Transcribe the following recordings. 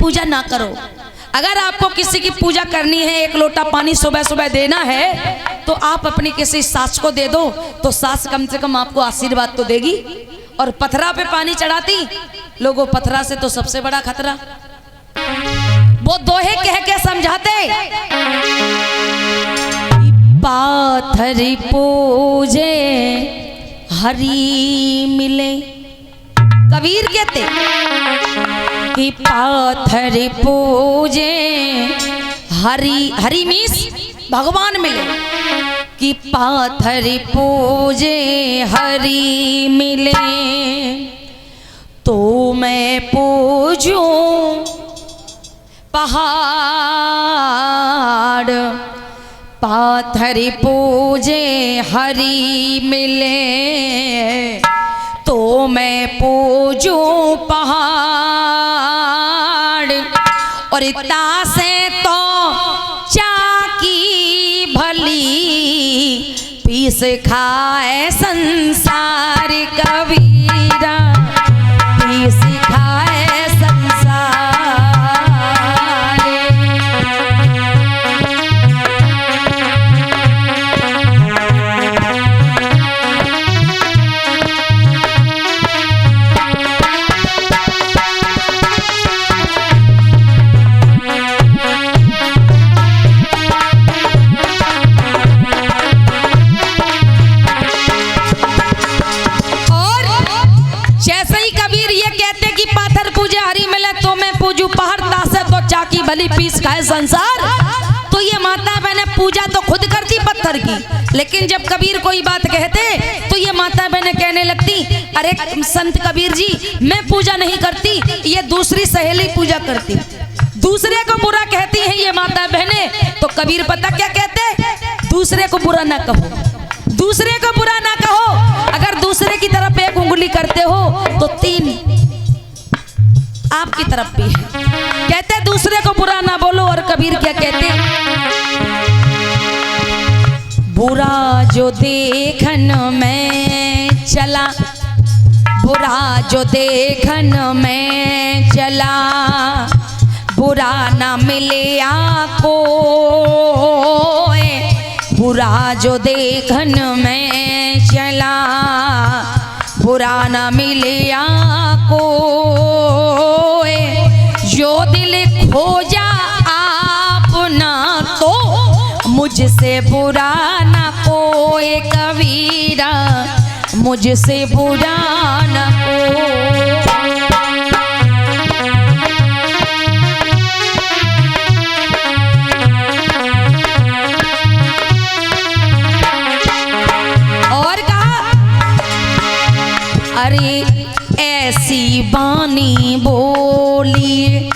पूजा ना करो। अगर आपको किसी की पूजा करनी है, एक लोटा पानी सुबह सुबह देना है, तो आप अपनी किसी सास को दे दो, तो सास कम से कम आपको आशीर्वाद तो देगी। और पथरा पे पानी चढ़ाती लोगों, पथरा से तो सबसे बड़ा खतरा। वो दोहे कह के समझाते, पाथर पूजे हरि मिले। कबीर कहते कि पाथर पूजे हरि, हरि मीन्स भगवान मिले, कि पाथर पूजे हरि मिले, तो मैं पूजूं पहाड़। पाथर पूजे हरि मिले, तो मैं पूजूं पहाड़। और इतना से तो चाकी भली पीस खाए संसार कबीरा, पीस खाए संसार। भली पीस खाए संसार। तो ये माता बहने पूजा तो खुद करती पत्थर की, लेकिन जब कबीर कोई बात कहते तो ये माता बहने कहने लगती, अरे संत कबीर जी मैं पूजा नहीं करती, ये दूसरी सहेली पूजा करती। दूसरे को बुरा कहती है ये माता बहने। तो कबीर पता क्या कहते, दूसरे को बुरा ना कहो, दूसरे को बुरा ना कहो। अगर दूसरे की तरफ एक उंगली करते हो तो तीन आपकी तरफ भी है। कहते दूसरे को बुरा ना बोलो। और कबीर क्या कहते, बुरा जो देखन में चला, बुरा जो देखन में चला, बुरा ना मिले आको। बुरा जो देखन में चला, बुरा ना मिले आको। जो दिल खोजा आपना, तो मुझसे बुरा ना कोई कबीरा, मुझसे बुरा ना कोई। और कहा, अरे ऐसी बानी बोली,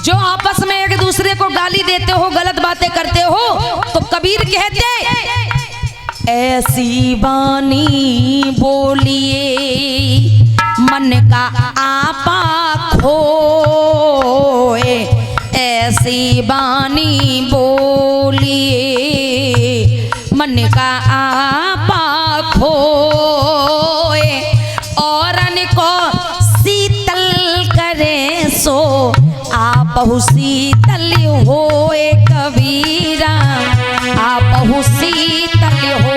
जो आपस में एक दूसरे को गाली देते हो, गलत बातें करते हो, तो कबीर कहते ऐसी बानी बोलिए मन का आपा खोए। ऐसी बानी बोलिए मन का आपा खोए। औरन को शीतल करे सो आपहु शीतल होए कबीरा, आपहु शीतल हो।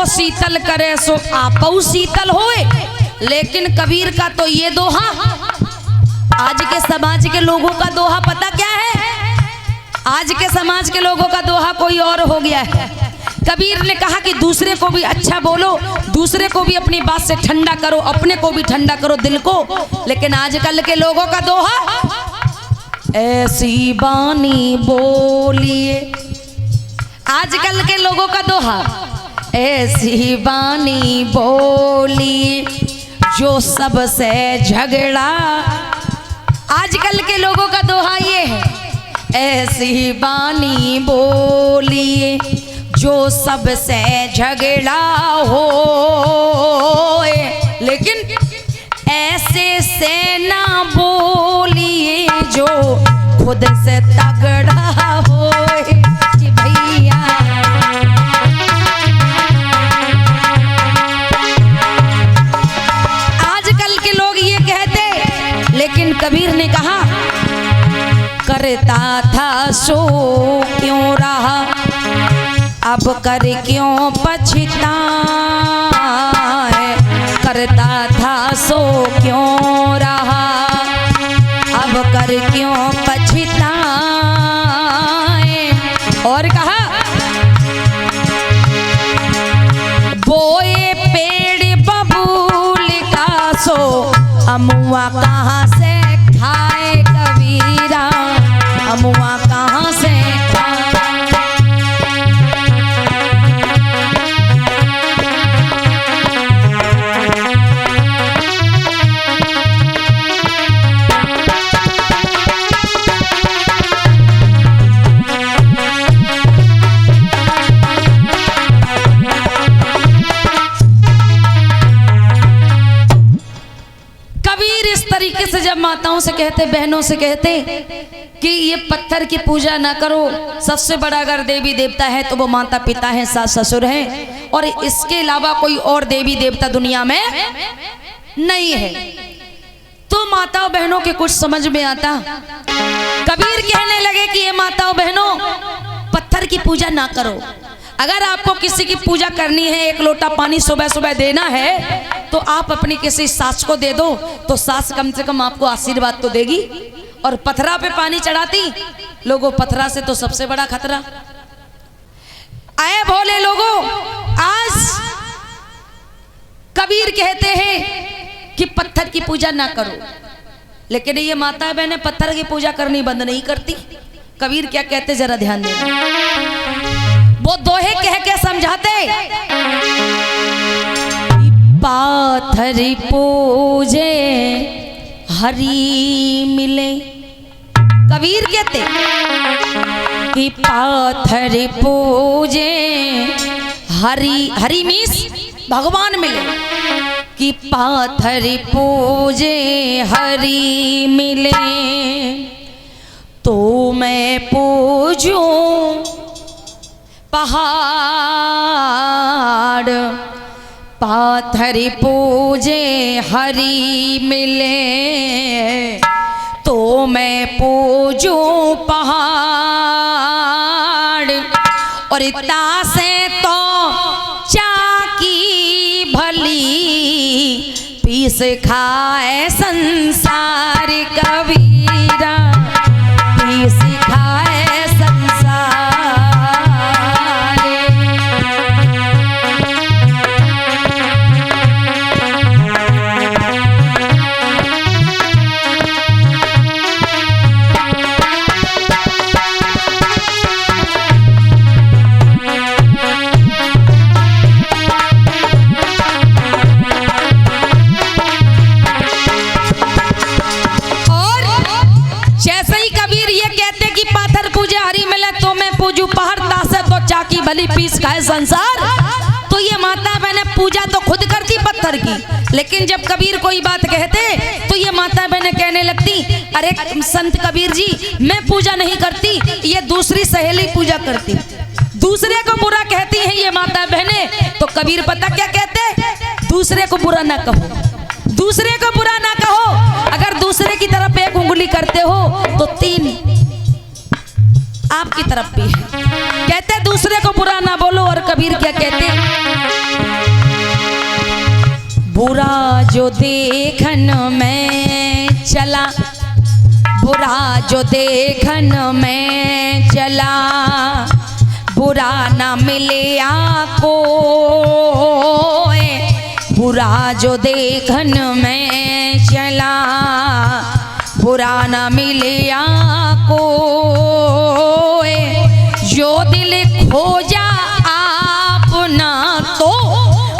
शीतल करे सो आपऊ शीतल होए। लेकिन कबीर का तो ये दोहा, आज के समाज के लोगों का दोहा पता क्या है? आज के समाज के लोगों का दोहा कोई और हो गया है। कबीर ने कहा कि दूसरे को भी अच्छा बोलो, दूसरे को भी अपनी बात से ठंडा करो, अपने को भी ठंडा करो दिल को। लेकिन आजकल के लोगों का दोहा, ऐसी बानी बोलिए आजकल के लोगों का दोहा, ऐसी बानी बोली जो सबसे झगड़ा। आजकल के लोगों का दोहा ये है, ऐसी बानी बोली जो सबसे झगड़ा हो, लेकिन ऐसे से ना बोलिए जो खुद से तगड़ा हो कि भैया। आजकल के लोग ये कहते, लेकिन कबीर ने कहा करता था सो क्यों रहा, अब कर क्यों पछताए। करता था सो क्यों रहा, अब कर क्यों पछताए। और कहा बोए पेड़ बबूल का सो अमुआ कहाँ से खाए कबीरा, अमुआ कहाँ से खाए। तरीके से जब माताओं से कहते, बहनों से कहते कि ये पत्थर की पूजा ना करो, सबसे बड़ा अगर देवी देवता है तो वो माता पिता है, सास ससुर है, और इसके अलावा कोई और देवी देवता दुनिया में नहीं है, तो माताओं बहनों के कुछ समझ में आता। कबीर कहने लगे कि ये माताओं बहनों पत्थर की पूजा ना करो। अगर आपको किसी की पूजा करनी है, एक लोटा पानी सुबह सुबह देना है, तो आप अपनी किसी सास को दे दो, तो सास कम से कम आपको आशीर्वाद तो देगी। और पथरा पे पानी चढ़ाती लोगों, पथरा से तो सबसे बड़ा खतरा। आए भोले लोगों, आज कबीर कहते हैं कि पत्थर की पूजा ना करो, लेकिन ये माता बहनें पत्थर की पूजा करनी बंद नहीं करती। कबीर क्या कहते, जरा ध्यान देना। वो दोहे कह के समझाते, पाथर पूजे हरि मिले। कबीर कहते कि पाथर पूजे हरि, हरि मीन्स भगवान मिले, कि पाथर पूजे हरि मिले तो मैं पूजूं पहाड़। पाथर पूजे हरि मिले तो मैं पूजूं पहाड़। और तासे तो चाकी भली पीस खाए संसार कबीरा, पीस खाए संसार। चाकी भली पीस खाए संसार। तो ये माता बहने पूजा तो खुद करती पत्थर की, लेकिन जब कबीर कोई बात कहते तो ये माता बहने कहने लगती, अरे संत कबीर जी मैं पूजा नहीं करती, ये दूसरी सहेली पूजा करती। दूसरे को बुरा कहती हैं ये माता बहने। तो कबीर पता क्या कहते, दूसरे को बुरा ना कहो, दूसरे को बुरा ना कहो। अगर दूसरे की तरफ एक उंगली करते हो तो तीन आपकी तरफ भी है। कहते दूसरे को बुरा ना बोलो। और कबीर क्या कहते, बुरा जो देखन में चला, बुरा जो देखन में चला, बुरा ना मिले आको। बुरा जो देखन में चला, बुरा ना मिले आको। जो दिल हो जा आप ना तो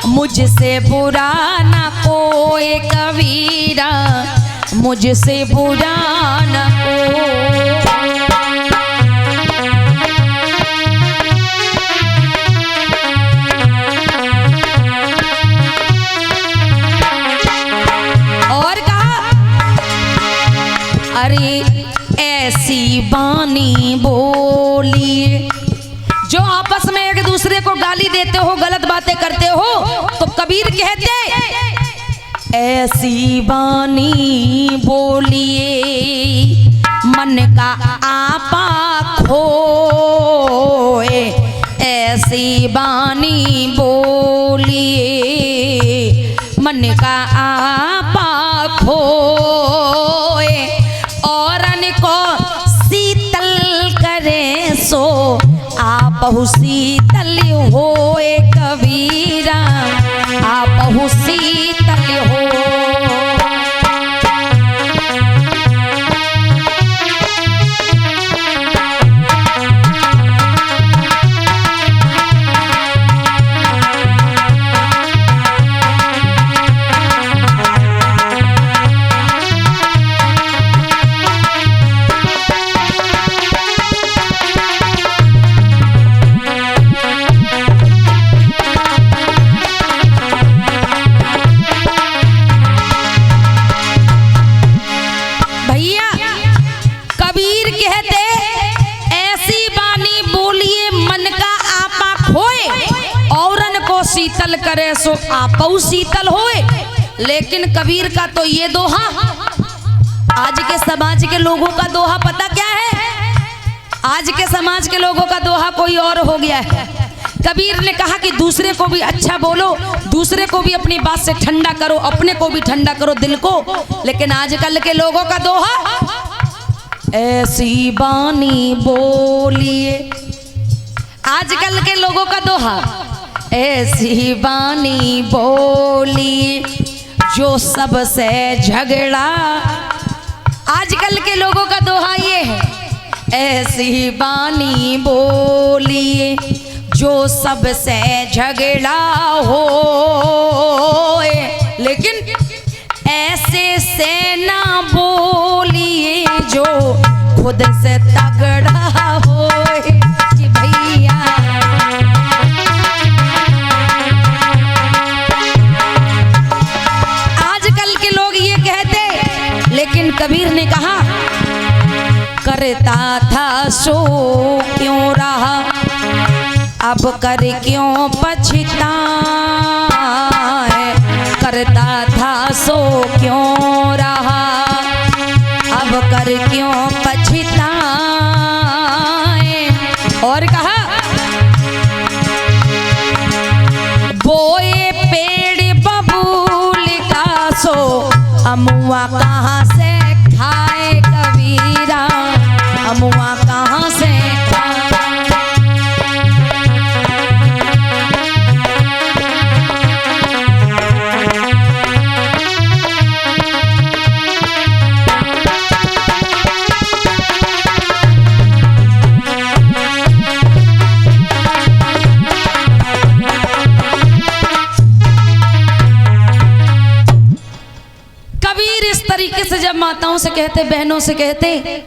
मुझसे बुरा ना कोई कबीरा, मुझसे बुरा ना कोई। और कहा अरे ऐसी बानी बोलिए, जो आपस में एक दूसरे को गाली देते हो, गलत बातें करते हो, तो कबीर कहते ऐसी बानी बोलिए मन का आपा खोए, ऐसी बानी बोलिए मन का आपा खोए, औरन को शीतल करे सो आपहु शीतल होए कबीरा, आपहु शीतल हो। शीतल करे सो आपहु शीतल होए। लेकिन कबीर का तो ये दोहा, आज के समाज के लोगों का दोहा पता क्या है? आज के समाज के लोगों का दोहा कोई और हो गया है। कबीर ने कहा कि दूसरे को भी अच्छा बोलो, दूसरे को भी अपनी बात से ठंडा करो, अपने को भी ठंडा करो दिल को। लेकिन आजकल के लोगों का दोहा ऐसी बानी बोलिए, आजकल के लोगों का दोहा ऐसी बानी बोली जो सबसे झगड़ा। आजकल के लोगों का दोहा ये है, ऐसी बानी बोली जो सबसे झगड़ा हो। लेकिन ऐसे से ना बोलिए जो खुद से तगड़ा हो कि भैया। लेकिन कबीर ने कहा करता था सो क्यों रहा, अब कर क्यों पछता है। करता था सो क्यों रहा, अब कर क्यों पछता है। और कहा बोए पेड़ बबूल का सो अमुआ कहाँ से खाए कबीरा, अमुआ कहाँ से खाए। तरीके से जब माताओं से कहते, बहनों से कहते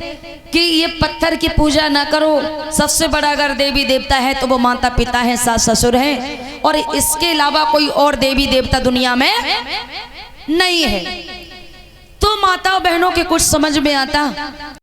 कि ये पत्थर की पूजा ना करो, सबसे बड़ा अगर देवी देवता है तो वो माता पिता है, सास ससुर है, और इसके अलावा कोई और देवी देवता दुनिया में नहीं है, तो माताओं बहनों के कुछ समझ में आता।